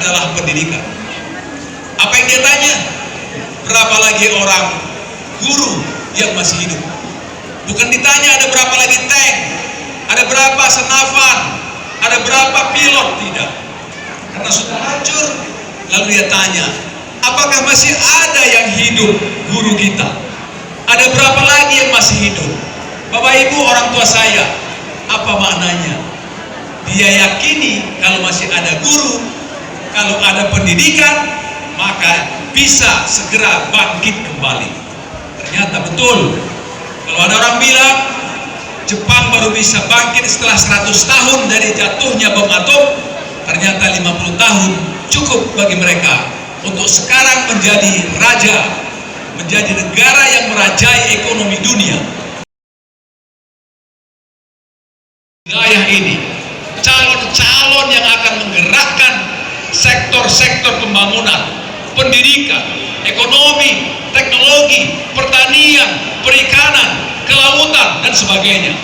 adalah pendidikan. Apa yang dia tanya? Berapa lagi orang guru yang masih hidup? Bukan ditanya ada berapa lagi tank, ada berapa senapan, ada berapa pilot, tidak. Karena sudah hancur. Lalu dia tanya, apakah masih ada yang hidup guru kita? Ada berapa lagi yang masih hidup? Bapak Ibu orang tua saya, apa maknanya? Dia yakini kalau masih ada guru, kalau ada pendidikan, maka bisa segera bangkit kembali. Ternyata betul. Kalau ada orang bilang Jepang baru bisa bangkit setelah 100 tahun dari jatuhnya bom atom, ternyata 50 tahun cukup bagi mereka untuk sekarang menjadi raja, menjadi negara yang merajai ekonomi dunia. Wilayah ini, calon-calon yang akan menggerakkan sektor-sektor pembangunan, pendidikan, ekonomi, teknologi, pertanian, perikanan, kelautan, dan sebagainya.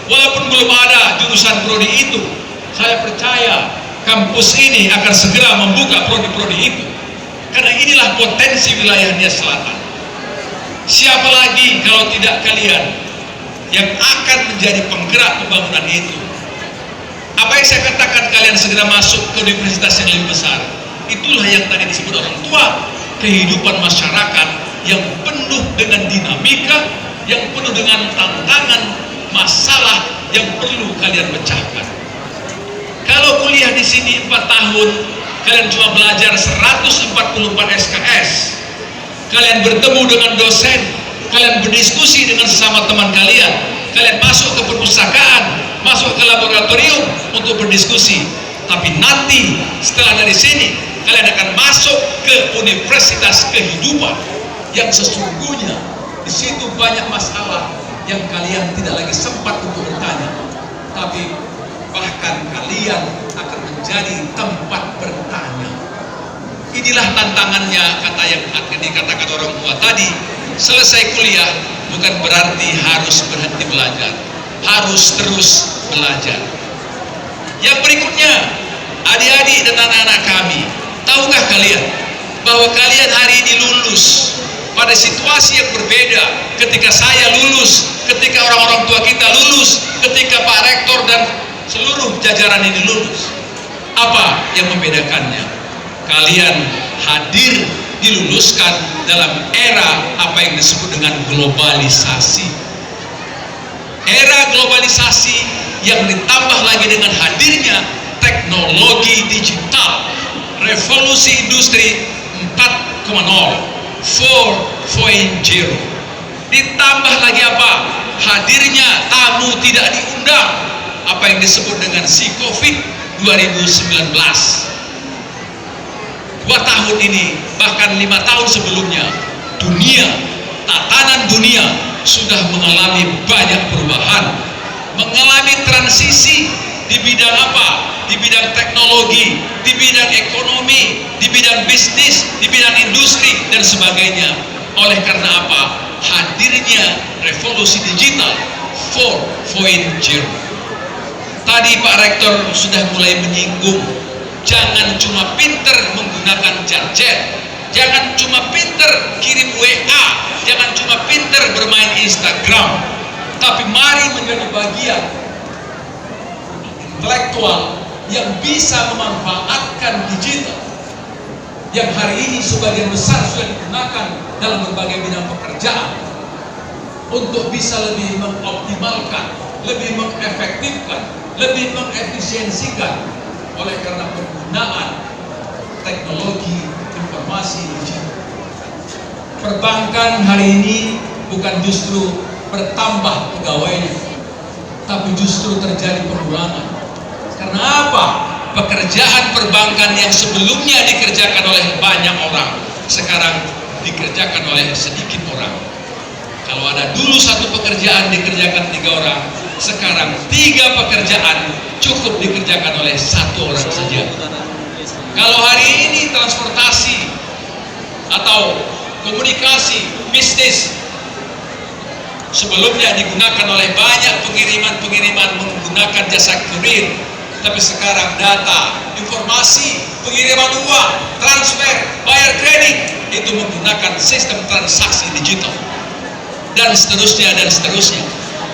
Walaupun belum ada jurusan prodi itu, saya percaya kampus ini akan segera membuka prodi-prodi itu. Karena inilah potensi wilayah Nias Selatan. Siapa lagi kalau tidak kalian yang akan menjadi penggerak pembangunan itu? Apa yang saya katakan, kalian segera masuk ke universitas yang lebih besar. Itulah yang tadi disebut orang tua, kehidupan masyarakat yang penuh dengan dinamika, yang penuh dengan tantangan, masalah yang perlu kalian pecahkan. Kalau kuliah di sini 4 tahun, kalian cuma belajar 144 SKS. Kalian bertemu dengan dosen, kalian berdiskusi dengan sesama teman kalian, kalian masuk ke perpustakaan, masuk ke laboratorium untuk berdiskusi. Tapi nanti setelah dari sini, kalian akan masuk ke universitas kehidupan yang sesungguhnya di situ banyak masalah yang kalian tidak lagi sempat untuk bertanya, tapi bahkan kalian akan menjadi tempat bertanya. Inilah tantangannya, kata yang akan dikatakan orang tua tadi. Selesai kuliah bukan berarti harus berhenti belajar, harus terus belajar. Yang berikutnya, adik-adik dan anak-anak kami, tahukah kalian bahwa kalian hari ini lulus pada situasi yang berbeda ketika saya lulus, ketika orang-orang tua kita lulus, ketika Pak Rektor dan seluruh jajaran ini lulus. Apa yang membedakannya? Kalian hadir diluluskan dalam era apa yang disebut dengan globalisasi. Era globalisasi yang ditambah lagi dengan hadirnya teknologi digital, revolusi industri 4.0, 4.0. Ditambah lagi apa? Hadirnya tamu tidak diundang, apa yang disebut dengan si COVID 2019. 2 tahun ini, bahkan 5 tahun sebelumnya, tatanan dunia sudah mengalami banyak perubahan, mengalami transisi di bidang apa? Di bidang teknologi, di bidang ekonomi, di bidang bisnis, di bidang industri, dan sebagainya. Oleh karena apa? Hadirnya revolusi digital 4.0. Tadi Pak Rektor sudah mulai menyinggung, jangan cuma pinter menggunakan gadget, jangan cuma pinter kirim WA, jangan cuma pinter bermain Instagram, tapi mari menjadi bagian intelektual yang bisa memanfaatkan digital yang hari ini sebagian besar sudah digunakan dalam berbagai bidang pekerjaan untuk bisa lebih mengoptimalkan, lebih mengefektifkan, lebih mengefisiensikan oleh karena penggunaan teknologi informasi digital. Perbankan hari ini bukan justru bertambah pegawainya, tapi justru terjadi pengurangan. Karena apa? Pekerjaan perbankan yang sebelumnya dikerjakan oleh banyak orang, sekarang dikerjakan oleh sedikit orang. Kalau ada dulu satu pekerjaan dikerjakan 3 orang, sekarang 3 pekerjaan cukup dikerjakan oleh 1 orang saja. Kalau hari ini transportasi atau komunikasi, bisnis sebelumnya digunakan oleh banyak pengiriman menggunakan jasa kurir, Tapi sekarang data, informasi, pengiriman uang, transfer, bayar kredit itu menggunakan sistem transaksi digital. Dan seterusnya dan seterusnya.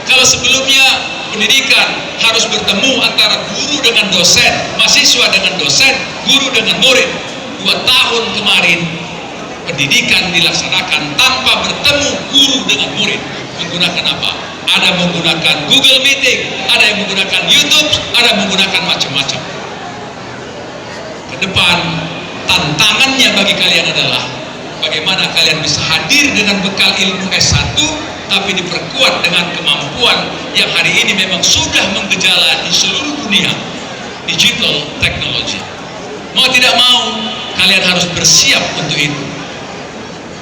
Kalau sebelumnya pendidikan harus bertemu antara guru dengan dosen, mahasiswa dengan dosen, guru dengan murid. 2 tahun kemarin pendidikan dilaksanakan tanpa bertemu guru dengan murid. Menggunakan apa? Ada menggunakan Google Meeting, ada yang menggunakan YouTube, ada menggunakan macam-macam. Ke depan tantangannya bagi kalian adalah bagaimana kalian bisa hadir dengan bekal ilmu S1 tapi diperkuat dengan kemampuan yang hari ini memang sudah menggejala di seluruh dunia, digital technology. Mau tidak mau, kalian harus bersiap untuk itu.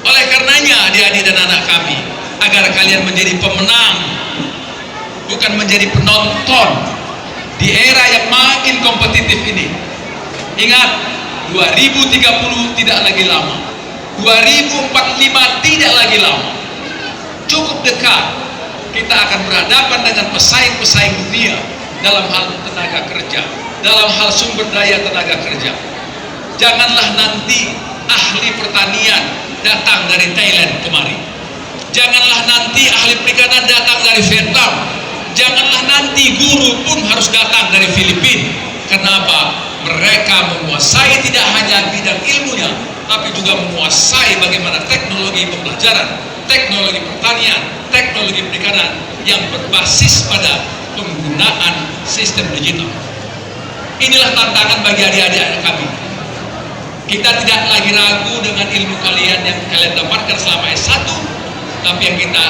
Oleh karenanya, adik-adik dan anak kami, agar kalian menjadi pemenang, bukan menjadi penonton di era yang makin kompetitif ini. Ingat, 2030 tidak lagi lama, 2045 tidak lagi lama. Cukup dekat kita akan berhadapan dengan pesaing-pesaing dunia dalam hal tenaga kerja, dalam hal sumber daya tenaga kerja. Janganlah nanti ahli pertanian datang dari Thailand kemari. Janganlah nanti ahli perikanan datang dari Vietnam. Janganlah nanti guru pun harus datang dari Filipina. Kenapa? Mereka menguasai tidak hanya bidang ilmunya, tapi juga menguasai bagaimana teknologi pembelajaran, teknologi pertanian, teknologi perikanan yang berbasis pada penggunaan sistem digital. Inilah tantangan bagi adik-adik kami. Kita tidak lagi ragu dengan ilmu kalian yang kalian dapatkan selama S1, tapi yang kita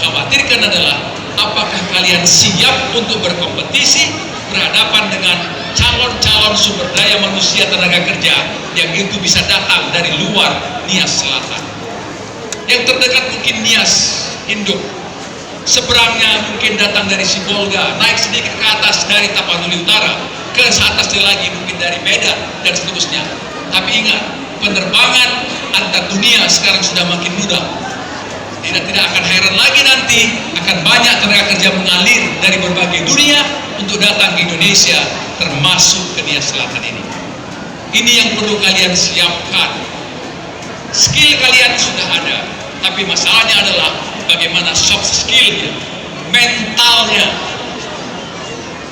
khawatirkan adalah apakah kalian siap untuk berkompetisi berhadapan dengan calon-calon sumber daya manusia tenaga kerja yang itu bisa datang dari luar Nias Selatan. Yang terdekat mungkin Nias Induk, seberangnya mungkin datang dari Sibolga, naik sedikit ke atas dari Tapanuli Utara, ke atasnya lagi mungkin dari Medan dan seterusnya. Tapi ingat, penerbangan antar dunia sekarang sudah makin mudah. Tidak akan heran lagi nanti akan banyak tenaga kerja mengalir dari berbagai dunia untuk datang ke Indonesia, termasuk ke Nias Selatan ini. Ini yang perlu kalian siapkan. Skill kalian sudah ada, tapi masalahnya adalah bagaimana soft skillnya, mentalnya.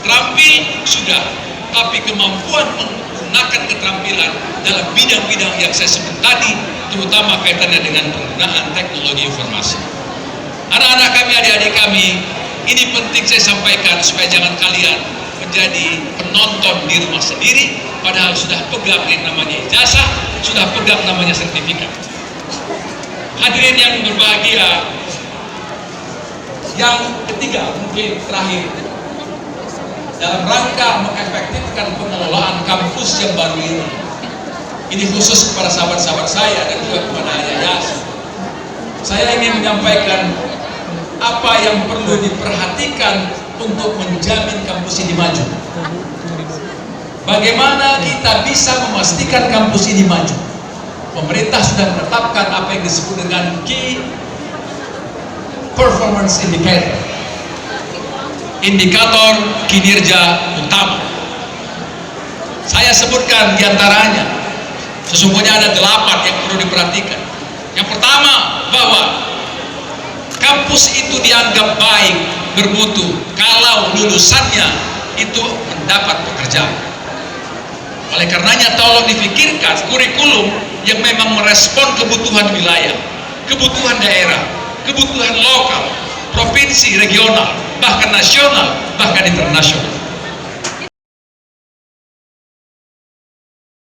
Terampil sudah, tapi kemampuan menggunakan keterampilan dalam bidang-bidang yang saya sebut tadi, terutama kaitannya dengan penggunaan teknologi informasi. Anak-anak kami, adik-adik kami, ini penting saya sampaikan supaya jangan kalian menjadi penonton di rumah sendiri, padahal sudah pegang yang namanya ijazah, sudah pegang namanya sertifikat. Hadirin yang berbahagia, yang ketiga mungkin terakhir, dalam rangka mengefektifkan pengelolaan kampus yang baru ini khusus kepada sahabat-sahabat saya dan juga kepada yayasan. Saya ingin menyampaikan apa yang perlu diperhatikan untuk menjamin kampus ini maju. Bagaimana kita bisa memastikan kampus ini maju? Pemerintah sudah menetapkan apa yang disebut dengan Key Performance Indicator, indikator kinerja utama. Saya sebutkan diantaranya, sesungguhnya ada 8 yang perlu diperhatikan. Yang pertama, bahwa kampus itu dianggap baik, bermutu kalau lulusannya itu mendapat pekerjaan. Oleh karenanya tolong difikirkan kurikulum yang memang merespon kebutuhan wilayah, kebutuhan daerah, kebutuhan lokal, provinsi, regional, bahkan nasional, bahkan internasional.